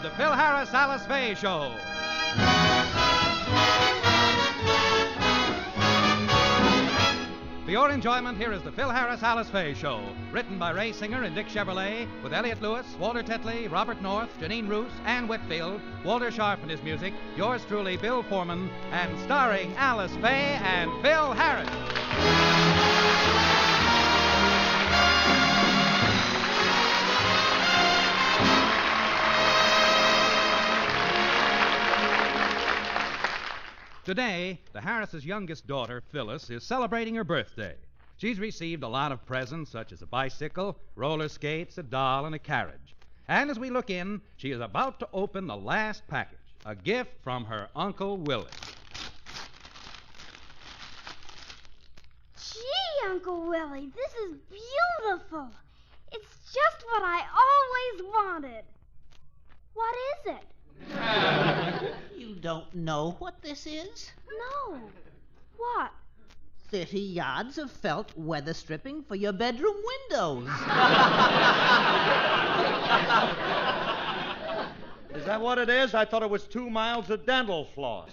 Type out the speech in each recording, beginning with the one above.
the Phil Harris Alice Faye Show. For your enjoyment, here is the Phil Harris Alice Faye Show, written by Ray Singer and Dick Chevrolet, with Elliott Lewis, Walter Tetley, Robert North, Janine Roos, Ann Whitfield, Walter Sharp and his music, yours truly, Bill Foreman, and starring Alice Faye and Phil Harris. Today, the Harris' youngest daughter, Phyllis, is celebrating her birthday. She's received a lot of presents, such as a bicycle, roller skates, a doll, and a carriage. And as we look in, she is about to open the last package, a gift from her Uncle Willie. Gee, Uncle Willie, this is beautiful. It's just what I always wanted. What is it? You don't know what this is? No. What? 30 yards of felt weather stripping for your bedroom windows. Is that what it is? I thought it was 2 miles of dental floss.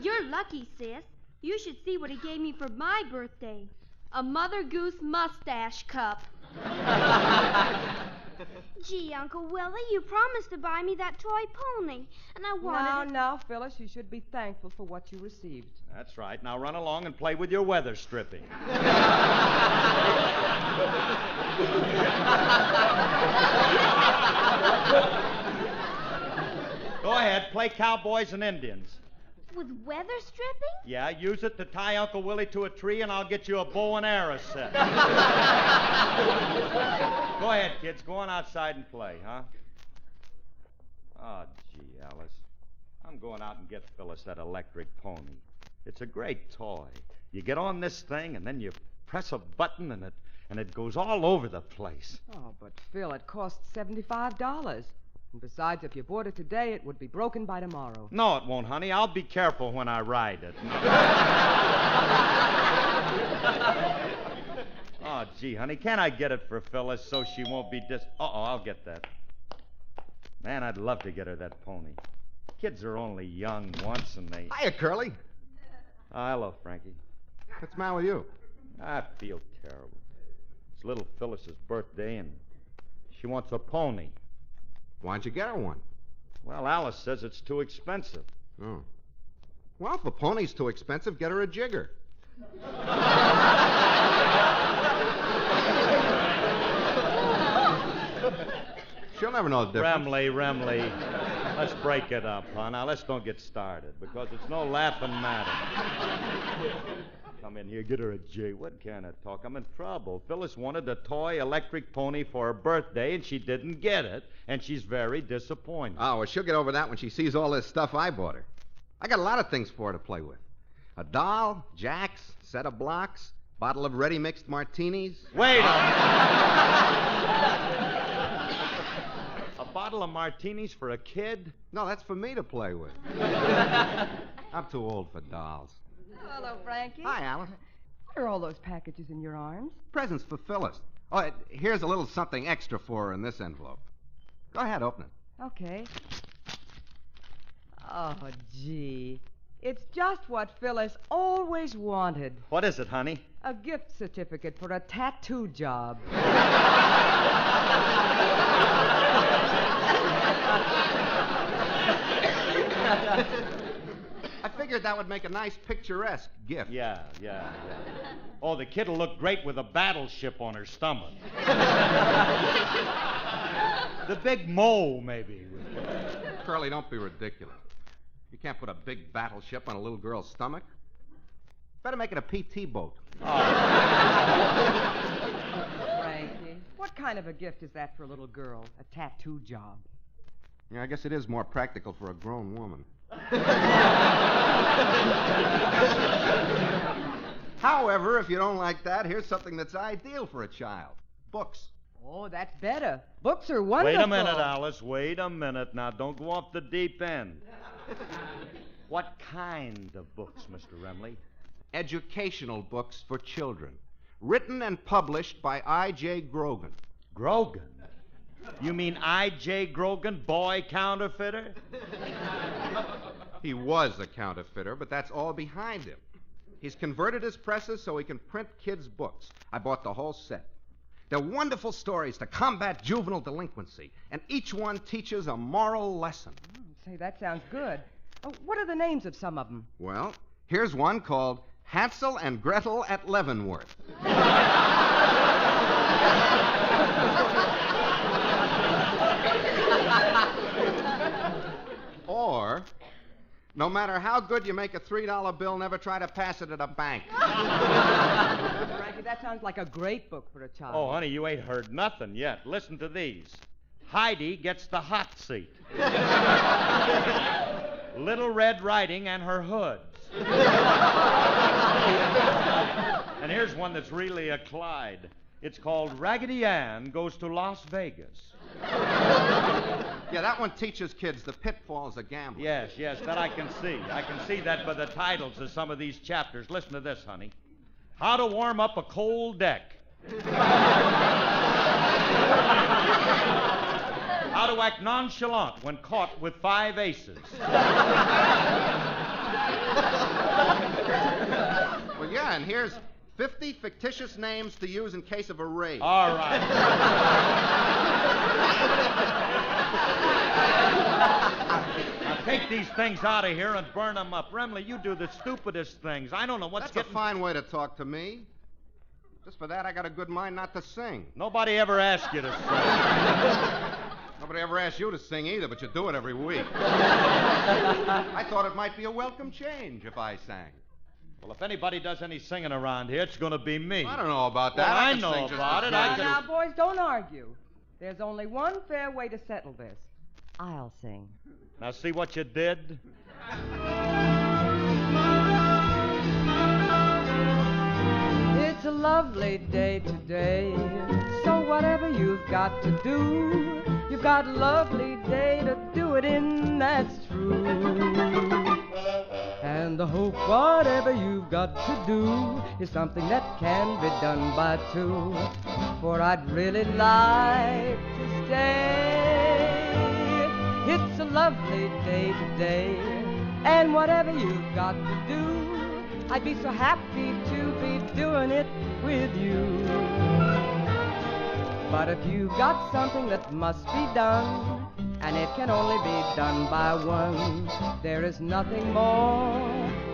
You're lucky, sis. You should see what he gave me for my birthday. A Mother Goose mustache cup. Gee, Uncle Willie, you promised to buy me that toy pony, and I wanted... Now, Phyllis, you should be thankful for what you received. That's right. Now run along and play with your weather stripping. Go ahead, play cowboys and Indians. With weather stripping? Yeah, use it to tie Uncle Willie to a tree, and I'll get you a bow and arrow set. Go ahead, kids. Go on outside and play, huh? Oh, gee, Alice. I'm going out and get Phyllis that electric pony. It's a great toy. You get on this thing, and then you press a button, and it goes all over the place. Oh, but, Phil, it costs $75. And besides, if you bought it today, it would be broken by tomorrow. No, it won't, honey. I'll be careful when I ride it. Oh, gee, honey, can't I get it for Phyllis so she won't be I'll get that. Man, I'd love to get her that pony. Kids are only young once, and they... Hiya, Curly. Oh, hello, Frankie. What's the matter with you? I feel terrible. It's little Phyllis's birthday, and she wants a pony. Why don't you get her one? Well, Alice says it's too expensive. Oh. Well, if a pony's too expensive, get her a jigger. She'll never know the difference. Remley, let's break it up, huh? Now, let's don't get started, because it's no laughing matter. Come in here, get her a J. What kind of talk? I'm in trouble. Phyllis wanted a toy electric pony for her birthday, and she didn't get it, and she's very disappointed. Oh, well, she'll get over that when she sees all this stuff I bought her. I got a lot of things for her to play with. A doll, jacks, set of blocks, bottle of ready-mixed martinis. Wait a A bottle of martinis for a kid? No, that's for me to play with. I'm too old for dolls. Hello, Frankie. Hi, Alice. What are all those packages in your arms? Presents for Phyllis. Oh, here's a little something extra for her in this envelope. Go ahead, open it. Okay. Oh, gee. It's just what Phyllis always wanted. What is it, honey? A gift certificate for a tattoo job. I figured that would make a nice picturesque gift. Yeah. Oh, the kid'll look great with a battleship on her stomach. The big mole, maybe. Curly, don't be ridiculous. You can't put a big battleship on a little girl's stomach. Better make it a PT boat. Frankie, what kind of a gift is that for a little girl? A tattoo job? Yeah, I guess it is more practical for a grown woman. However, if you don't like that, here's something that's ideal for a child. Books. Oh, that's better. Books are wonderful. Wait a minute, Alice. Wait a minute. Now, don't go off the deep end. What kind of books, Mr. Remley? Educational books for children. Written and published by I.J. Grogan. Grogan? You mean I.J. Grogan, boy counterfeiter? He was a counterfeiter, but that's all behind him. He's converted his presses so he can print kids' books. I bought the whole set. They're wonderful stories to combat juvenile delinquency, and each one teaches a moral lesson. Say, that sounds good. What are the names of some of them? Well, here's one called Hansel and Gretel at Leavenworth. Or, no matter how good you make a $3 bill, never try to pass it at a bank. Frankie, that sounds like a great book for a child. Oh, honey, you ain't heard nothing yet. Listen to these. Heidi gets the hot seat. Little Red Riding and her hoods. And here's one that's really a Clyde. It's called Raggedy Ann Goes to Las Vegas. Yeah, that one teaches kids the pitfalls of gambling. Yes, that I can see. I can see that by the titles of some of these chapters. Listen to this, honey. How to warm up a cold deck. How to act nonchalant when caught with 5 aces. Well, yeah, and here's 50 fictitious names to use in case of a raid. All right. Now take these things out of here and burn them up. Remley, you do the stupidest things. I don't know what's That's a fine way to talk to me. Just for that, I got a good mind not to sing. Nobody ever asked you to sing. Nobody ever asked you to sing either, but you do it every week. I thought it might be a welcome change if I sang. Well, if anybody does any singing around here, it's going to be me. I don't know about that. Well, I can know sing just about as it. good I as can- you. Now, boys, don't argue. There's only one fair way to settle this. I'll sing. Now, see what you did? It's a lovely day today, so whatever you've got to do, you've got a lovely day to do it in, that's true. And I hope whatever you've got to do is something that can be done by 2, for I'd really like to stay. It's a lovely day today, and whatever you've got to do, I'd be so happy to be doing it with you. But if you've got something that must be done, and it can only be done by 1, there is nothing more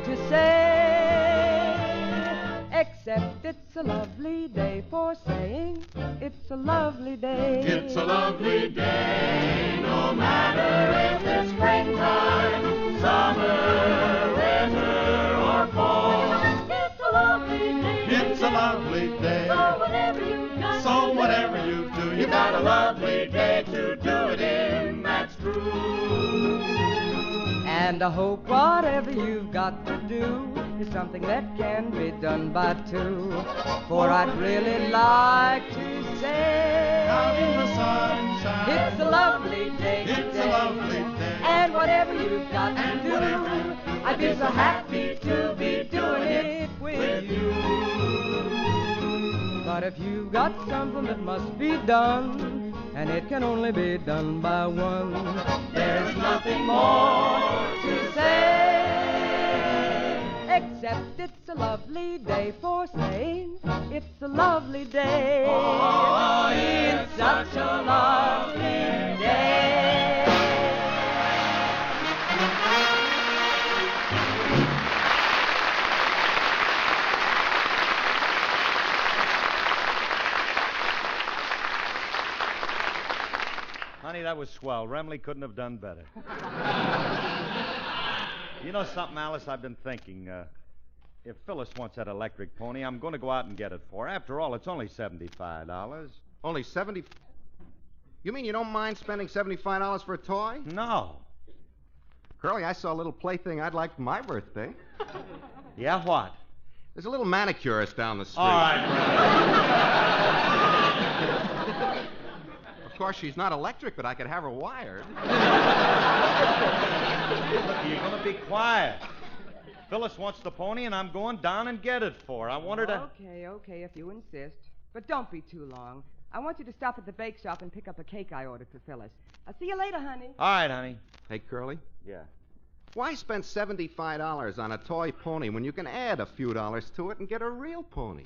to say, except it's a lovely day for saying it's a lovely day. It's a lovely day, no matter if it's springtime, summer, winter, or fall. It's a lovely day. It's a lovely day. So whatever you've got So whatever you do, you got a lovely day to do it in, that's true. And I hope whatever you've got to do is something that can be done by 2, for I'd really like to say Out in the sunshine, it's a lovely day it's today. a lovely day. And whatever you've got to And do, whatever you I'd be so happy to be doing it with you. But if you've got something that must be done, and it can only be done by 1, there's nothing more to say, except it's a lovely day for saying it's a lovely day. Oh, it's such a lovely day. Honey, that was swell. Remley couldn't have done better. You know something, Alice? I've been thinking. If Phyllis wants that electric pony, I'm going to go out and get it for her. After all, it's only $75. Only 70... You mean you don't mind spending $75 for a toy? No. Curly, I saw a little plaything I'd like for my birthday. Yeah, what? There's a little manicurist down the street. All right, Of course, she's not electric, but I could have her wired. Look, you're going to be quiet. Phyllis wants the pony, and I'm going down and get it for her. I want her to... Okay, if you insist. But don't be too long. I want you to stop at the bake shop and pick up a cake I ordered for Phyllis. I'll see you later, honey. All right, honey. Hey, Curly, Yeah. why spend $75 on a toy pony when you can add a few dollars to it and get a real pony?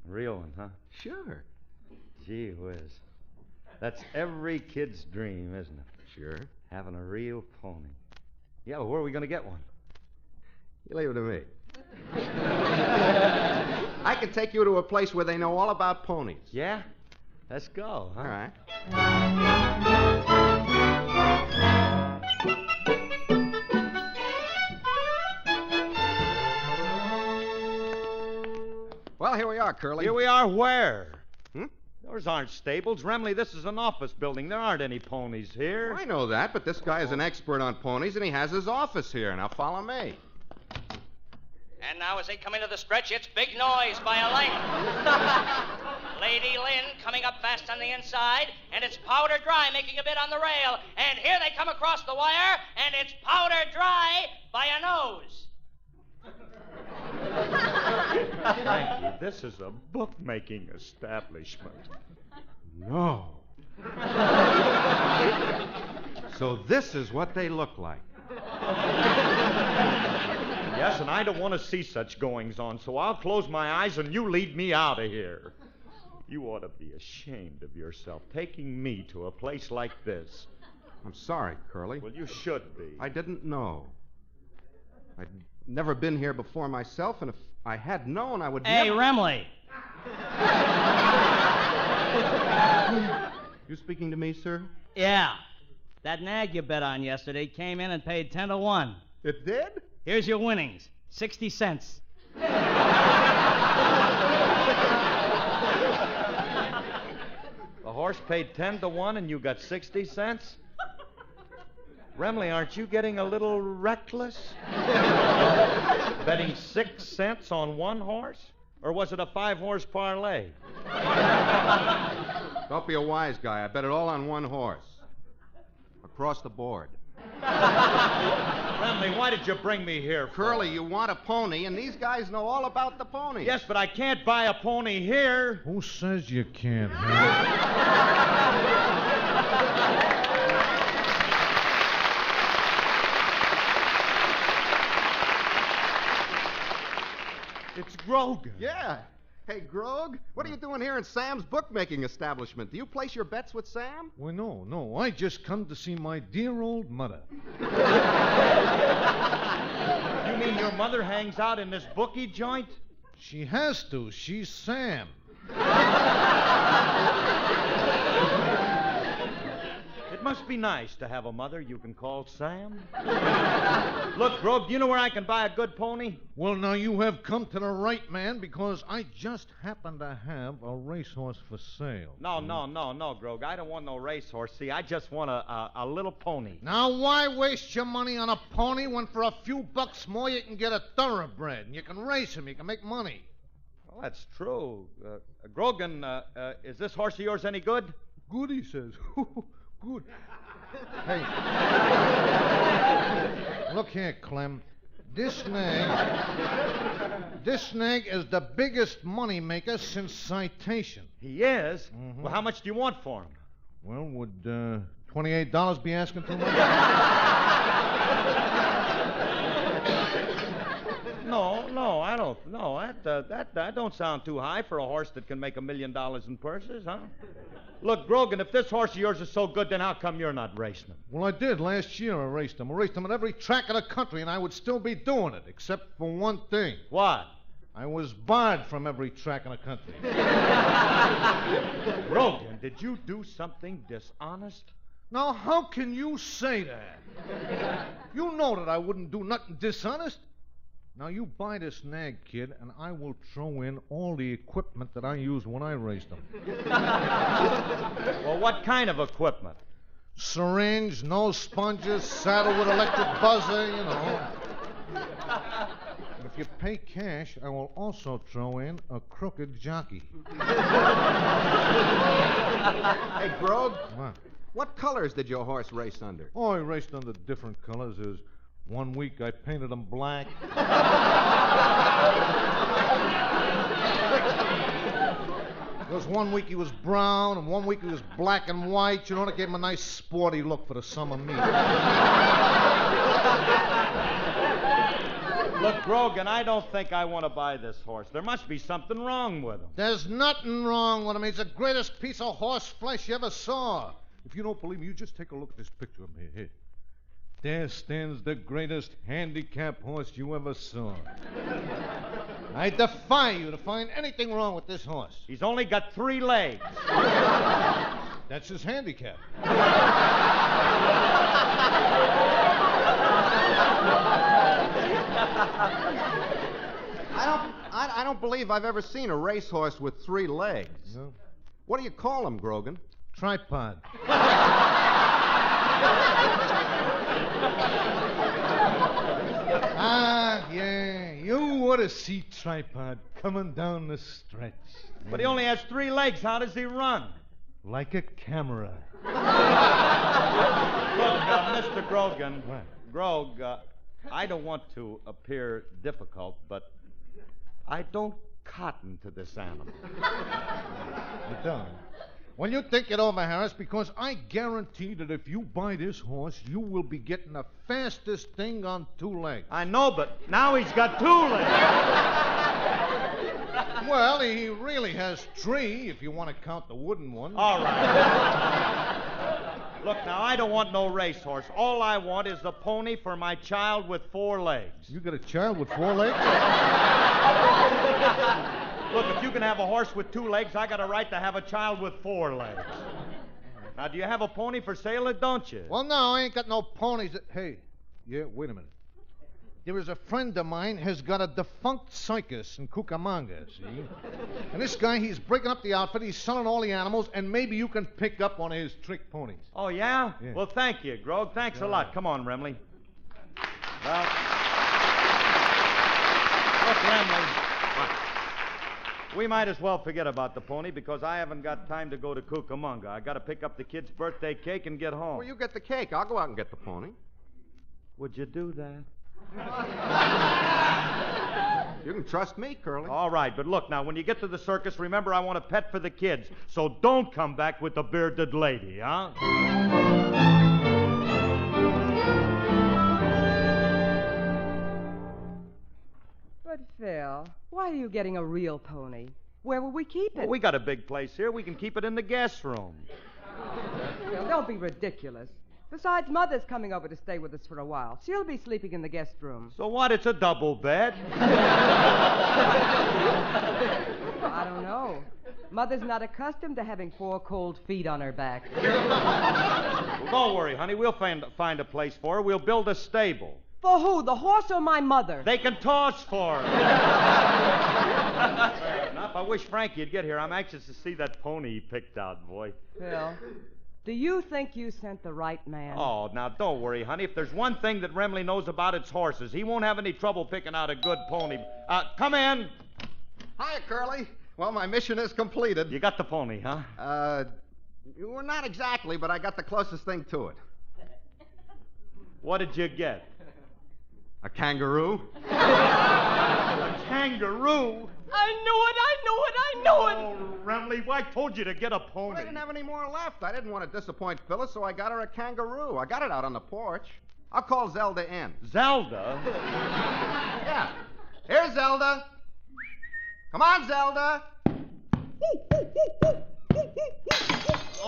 Real one, huh? Sure. Gee whiz. That's every kid's dream, isn't it? Sure. Having a real pony. Yeah, well, where are we going to get one? You leave it to me. I can take you to a place where they know all about ponies. Yeah? Let's go, huh? All right. Well, here we are, Curly. Here we are where? Hmm? Those aren't stables. Remley, this is an office building. There aren't any ponies here. I know that, but this guy is an expert on ponies, and he has his office here. Now, follow me. And now as they come into the stretch, it's big noise by a length. Lady Lynn coming up fast on the inside, and it's Powder Dry making a bit on the rail. And here they come across the wire, and it's Powder Dry by a nose. Thank you. This is a bookmaking establishment. No. So this is what they look like. Yes, and I don't want to see such goings-on, so I'll close my eyes and you lead me out of here. You ought to be ashamed of yourself, taking me to a place like this. I'm sorry, Curly. Well, you should be. I didn't know. I'd never been here before myself, and if I had known, I would Hey, never... Remley. You speaking to me, sir? Yeah. That nag you bet on yesterday came in and paid 10 to 1. It did? Here's your winnings. 60 cents. The horse paid 10 to 1 and you got 60 cents? Remley, aren't you getting a little reckless? Betting 6 cents on one horse? Or was it a 5-horse parlay? Don't be a wise guy. I bet it all on one horse. Across the board. Remley, why did you bring me here, Curly, you want a pony, and these guys know all about the pony. Yes, but I can't buy a pony here. Who says you can't? It's Grogan. Yeah. Hey, Grog, what are you doing here in Sam's bookmaking establishment? Do you place your bets with Sam? Well, no. I just come to see my dear old mother. You mean your mother hangs out in this bookie joint? She has to. She's Sam. It must be nice to have a mother you can call Sam. Look, Grog, do you know where I can buy a good pony? Well, now you have come to the right man because I just happen to have a racehorse for sale. No, Grog. I don't want no racehorse. See, I just want a little pony. Now, why waste your money on a pony when for a few bucks more you can get a thoroughbred and you can race him, you can make money? Well, that's true. Grogan, is this horse of yours any good? Good, he says. Good. Hey. Look here, Clem. This nag is the biggest money maker since Citation. He is? Mm-hmm. Well, how much do you want for him? Well, would $28 be asking too much? No, I don't. No, that don't sound too high for a horse that can make $1 million in purses, huh? Look, Grogan, if this horse of yours is so good, then how come you're not racing him? Well, I did. Last year I raced him. I raced him at every track of the country, and I would still be doing it, except for one thing. What? I was barred from every track in the country. Grogan, did you do something dishonest? Now, how can you say that? You know that I wouldn't do nothing dishonest. Now, you buy this nag, kid, and I will throw in all the equipment that I used when I raced him. Well, what kind of equipment? Syringe, nose sponges, saddle with electric buzzer, you know. If you pay cash, I will also throw in a crooked jockey. Hey, Grog, what colors did your horse race under? Oh, I raced under different colors. There's 1 week I painted them black. Because 1 week he was brown, and 1 week he was black and white. You know, it gave him a nice sporty look for the summer meet. Look, Grogan, I don't think I want to buy this horse. There must be something wrong with him. There's nothing wrong with him. He's the greatest piece of horse flesh you ever saw. If you don't believe me, you just take a look at this picture of me. Here. There stands the greatest handicap horse you ever saw. I defy you to find anything wrong with this horse. He's only got 3 legs. That's his handicap. I don't believe I've ever seen a racehorse with 3 legs. No. What do you call them, Grogan? Tripod. Yeah. You ought to see Tripod coming down the stretch. But he only has 3 legs. How does he run? Like a camera. Look, Mr. Grogan. What? Grog, I don't want to appear difficult, but I don't cotton to this animal. You don't? Well, you think it over, Harris, because I guarantee that if you buy this horse, you will be getting the fastest thing on 2 legs. I know, but now he's got 2 legs. Well, he really has 3 if you want to count the wooden one. All right. Look, now, I don't want no racehorse. All I want is a pony for my child with 4 legs. You got a child with 4 legs? Look, if you can have a horse with 2 legs, I got a right to have a child with 4 legs. Now, do you have a pony for sale or don't you? Well, no, I ain't got no ponies. Hey, wait a minute. There is a friend of mine has got a defunct circus in Cucamonga, see? And this guy, he's breaking up the outfit, he's selling all the animals, and maybe you can pick up one of his trick ponies. Oh, yeah? Yeah. Well, thank you, Grog. Thanks a lot. Come on, Remley. Well, look, Remley. We might as well forget about the pony because I haven't got time to go to Cucamonga. I got to pick up the kid's birthday cake and get home. Well, you get the cake. I'll go out and get the pony. Would you do that? You can trust me, Curly. All right, but look, now, when you get to the circus, remember I want a pet for the kids. So don't come back with the bearded lady, huh? But, Phil, why are you getting a real pony? Where will we keep it? Well, we got a big place here. We can keep it in the guest room. Phil, don't be ridiculous. Besides, Mother's coming over to stay with us for a while. She'll be sleeping in the guest room. So what? It's a double bed. I don't know. Mother's not accustomed to having 4 cold feet on her back. Well, don't worry, honey. We'll find a place for her. We'll build a stable. For who, the horse or my mother? They can toss for her. Fair enough. I wish Frankie'd get here. I'm anxious to see that pony he picked out, boy. Phil, do you think you sent the right man? Oh, now, don't worry, honey. If there's one thing that Remley knows about, it's horses. He won't have any trouble picking out a good pony. Come in. Hiya, Curly. Well, my mission is completed. You got the pony, huh? Well, not exactly, but I got the closest thing to it. What did you get? A kangaroo. A kangaroo? I knew it! Oh, Remley, I told you to get a pony. Well, I didn't have any more left. I didn't want to disappoint Phyllis, so I got her a kangaroo. I got it out on the porch. I'll call Zelda in. Zelda? Yeah. Here's Zelda. Come on, Zelda.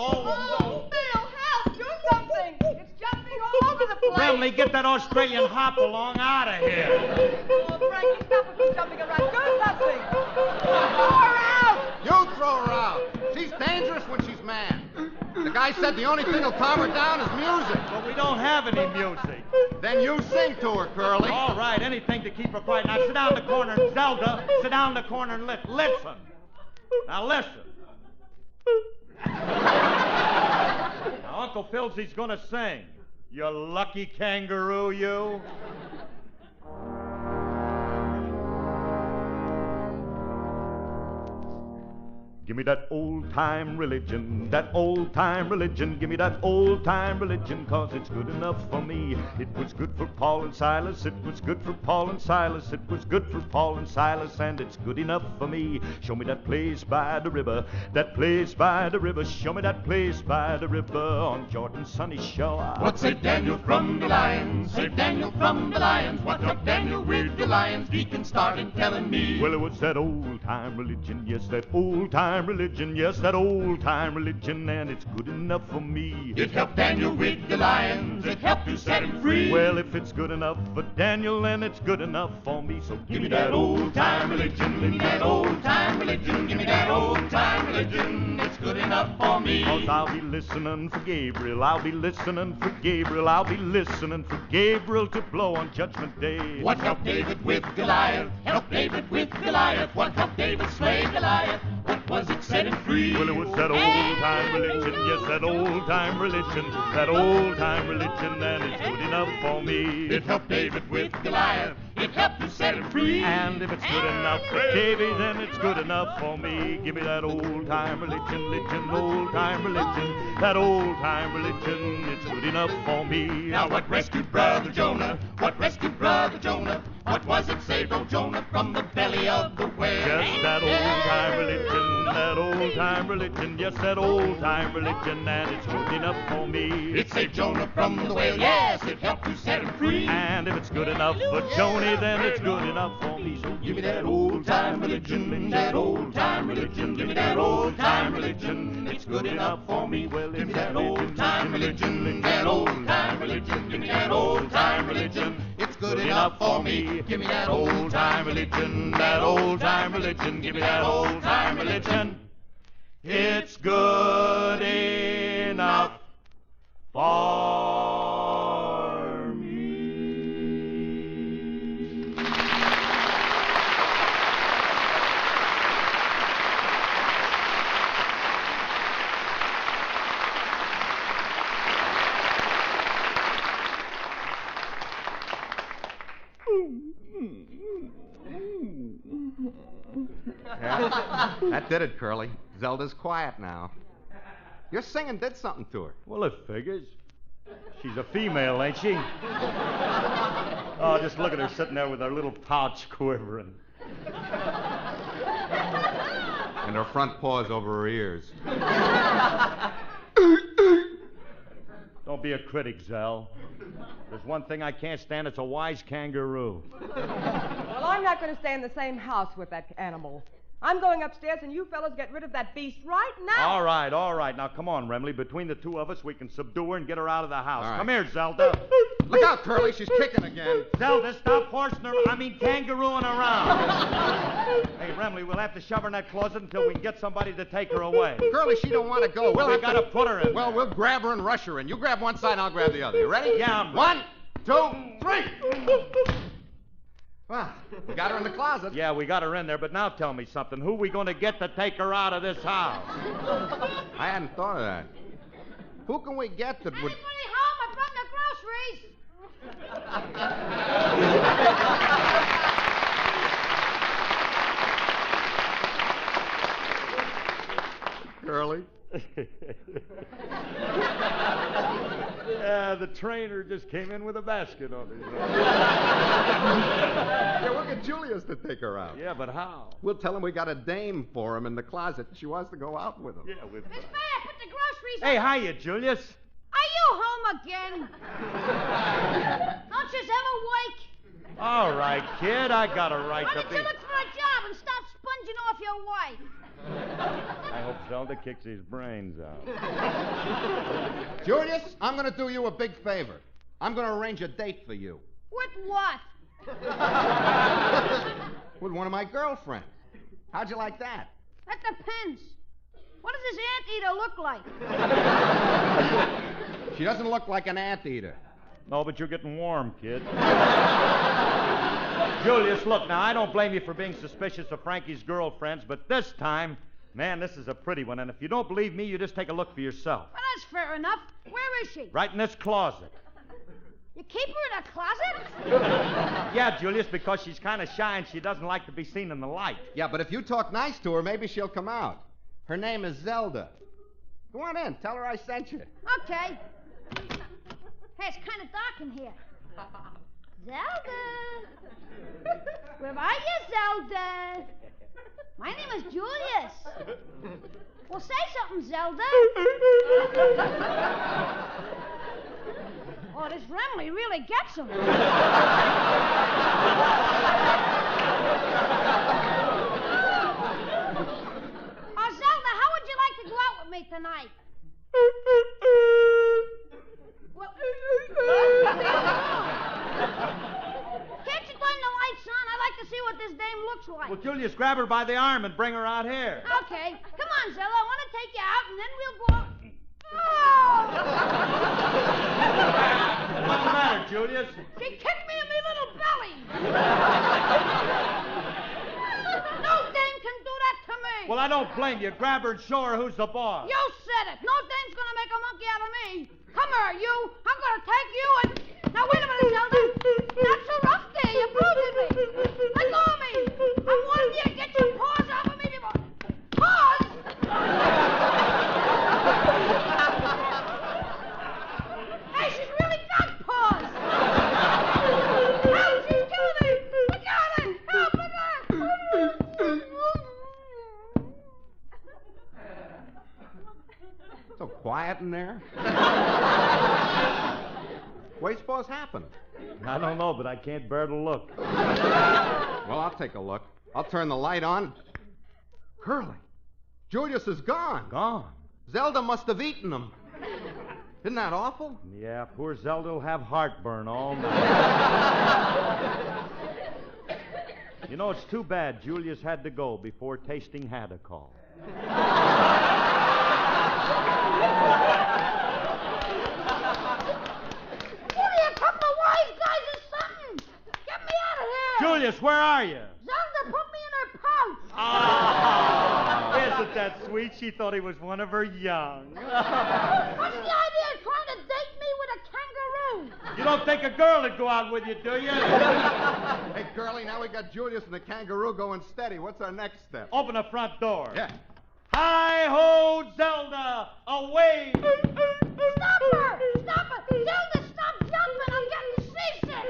Oh, no. Phil, help! Do something! It's jumping all over the place! Remley, get that Australian hop along out of here. Oh, Frankie, stop it from jumping around. Do something! Throw her out! You throw her out. She's dangerous when she's mad. The guy said the only thing that'll calm her down is music. But we don't have any music. Then you sing to her, Curly. All right, anything to keep her quiet. Now sit down in the corner, Zelda. Sit down in the corner and listen. Now listen. Now, Uncle Philsy's gonna sing. You lucky kangaroo, you. Give me that old-time religion, that old-time religion. Give me that old-time religion, 'cause it's good enough for me. It was good for Paul and Silas, it was good for Paul and Silas, it was good for Paul and Silas, and it's good enough for me. Show me that place by the river, that place by the river. Show me that place by the river on Jordan's sunny shore. What saved Daniel from the lions? Saved Daniel from the lions. What took Daniel with the lions? Deacon started telling me. Well, it was that old-time religion, yes, that old-time religion, yes, that old-time religion, and it's good enough for me. It helped Daniel with the lions. It helped to set him free. Well, if it's good enough for Daniel, then it's good enough for me. So give me that old-time religion. Give me that old-time religion. Give me that old-time religion. It's good enough for me. 'Cause I'll be listening for Gabriel. I'll be listening for Gabriel. I'll be listening for Gabriel to blow on Judgment Day. What helped David with Goliath? Help David with Goliath. What helped David slay Goliath? What was it set him free? Well, it was that old-time religion, yes, that old-time religion, that old-time religion, and it's good enough for me. It helped David with Goliath. It helped to set him free. And if it's good enough for Davy, then it's good enough for me. Give me that old-time religion, old-time religion, that old-time religion, it's good enough for me. Now what rescued Brother Jonah? What rescued Brother Jonah? What was it saved old Jonah from the belly of the whale? Just that old-time religion, that old-time religion, yes, that old-time religion, and it's good enough for me. It saved Jonah from the whale, yes, it helped to set him free. And if it's good enough for Joni, then it's good enough for me. So give me that old-time religion, that old-time religion, give me that old-time religion, it's good enough for me. Well, give me that old-time religion, that old-time religion, give me that old-time religion, it's good enough for me. Give me that old-time religion, that old-time religion, give me that old-time religion, it's good enough for me. Yeah, that did it, Curly. Zelda's quiet now. Your singing did something to her. Well, it figures. She's a female, ain't she? Oh, just look at her sitting there with her little pouch quivering. And her front paws over her ears. Don't be a critic, Zell. There's one thing I can't stand, it's a wise kangaroo. Well, I'm not going to stay in the same house with that animal. I'm going upstairs, and you fellows get rid of that beast right now. All right. Now, come on, Remley. Between the two of us, we can subdue her and get her out of the house. All right. Come here, Zelda. Look out, Curly. She's kicking again. Zelda, stop horsing her. Kangarooing around. Hey, Remley, we'll have to shove her in that closet until we can get somebody to take her away. Curly, she don't want to go. We gotta put her in. Well, we'll grab her and rush her in. You grab one side, I'll grab the other. You ready? Yeah, I'm ready. 1, 2, 3. Well, we got her in the closet. Yeah, we got her in there, but now tell me something. Who are we going to get to take her out of this house? I hadn't thought of that. Who can we get that would... Anybody home? I brought the groceries. Curly? Yeah, the trainer just came in with a basket on his arm. Yeah, we'll get Julius to take her out. Yeah, but how? We'll tell him we got a dame for him in the closet. She wants to go out with him. Yeah, with... Miss Faye, put the groceries Hey, up. hiya, Julius. Are you home again? Don't you ever wake? All right, kid, I got a right Why to don't be... you look for a job and stop sponging off your wife? I hope Zelda kicks his brains out. Julius, I'm going to do you a big favor. I'm going to arrange a date for you. With what? With one of my girlfriends. How'd you like that? That depends. What does this anteater look like? She doesn't look like an anteater. No, but you're getting warm, kid. Julius, look, now, I don't blame you for being suspicious of Frankie's girlfriends, but this time, man, this is a pretty one, and if you don't believe me, you just take a look for yourself. Well, that's fair enough. Where is she? Right in this closet. You keep her in a closet? Yeah, Julius, because she's kind of shy and she doesn't like to be seen in the light. Yeah, but if you talk nice to her, maybe she'll come out. Her name is Zelda. Go on in. Tell her I sent you. Okay. Hey, it's kind of dark in here. Zelda. Where are you, Zelda? My name is Julius. Well, say something, Zelda. Oh, this Remley really gets him. Oh, Zelda, how would you like to go out with me tonight? Well, can't you turn the lights on? I'd like to see what this dame looks like. Well, Julius, grab her by the arm and bring her out here. Okay. Come on, Zelda. I want to take you out, and then we'll go out. Oh! What's the matter, Julius? She kicked me in my little belly. No dame can do that to me. Well, I don't blame you. Grab her and show her who's the boss. You said it. No dame's going to make a monkey out of me. Come here, you. I'm going to take you and... Now, wait a minute, Zelda. Not so rough there. You're bruising me. Let go of me. I'm wanting you to get your paws off of me before... Paws? Hey, she's really got paws. Help, she's killing me. Look at her. Help, look at her. So quiet in there. What's supposed to happen? I don't know, but I can't bear to look. Well, I'll take a look. I'll turn the light on. Curly, Julius is gone. Gone? Zelda must have eaten him. Isn't that awful? Yeah, poor Zelda will have heartburn all night. You know, it's too bad Julius had to go before tasting had a call. Julius, where are you? Zelda put me in her pouch. Oh, isn't that sweet? She thought he was one of her young. What's the idea of trying to date me with a kangaroo? You don't think a girl would go out with you, do you? Hey, Curly, now we got Julius and the kangaroo going steady. What's our next step? Open the front door. Yeah. Hi-ho, Zelda! Away! Stop her! Stop her! Zelda, stop jumping! I'm getting seasick!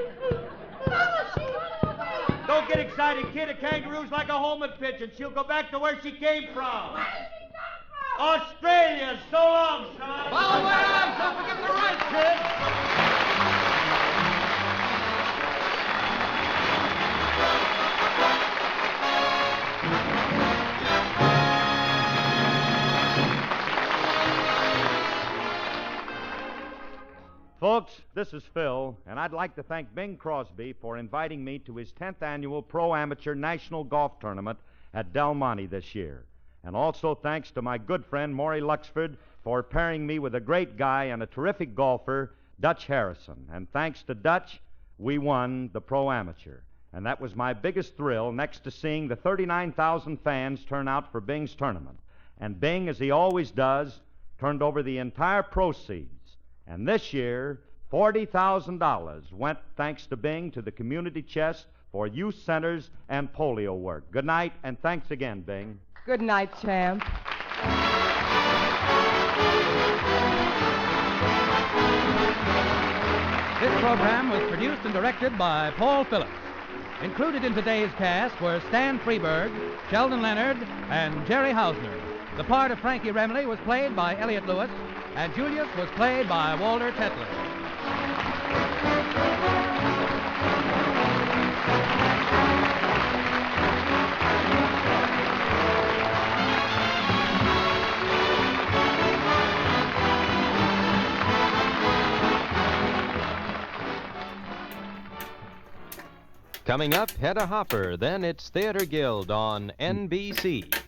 Zelda, she's running away! Don't get excited, kid. A kangaroo's like a homing pigeon. She'll go back to where she came from. Where did she come from? Australia. So long, son. Follow my arms. Don't forget the right, kid. Folks, this is Phil, and I'd like to thank Bing Crosby for inviting me to his 10th annual Pro-Amateur National Golf Tournament at Del Monte this year. And also thanks to my good friend Maury Luxford for pairing me with a great guy and a terrific golfer, Dutch Harrison. And thanks to Dutch, we won the Pro-Amateur. And that was my biggest thrill next to seeing the 39,000 fans turn out for Bing's tournament. And Bing, as he always does, turned over the entire proceeds. And this year, $40,000 went, thanks to Bing, to the community chest for youth centers and polio work. Good night, and thanks again, Bing. Good night, champ. This program was produced and directed by Paul Phillips. Included in today's cast were Stan Freeberg, Sheldon Leonard, and Jerry Hausner. The part of Frankie Remley was played by Elliot Lewis, and Julius was played by Walter Tetley. Coming up, Hedda Hopper, then it's Theater Guild on NBC.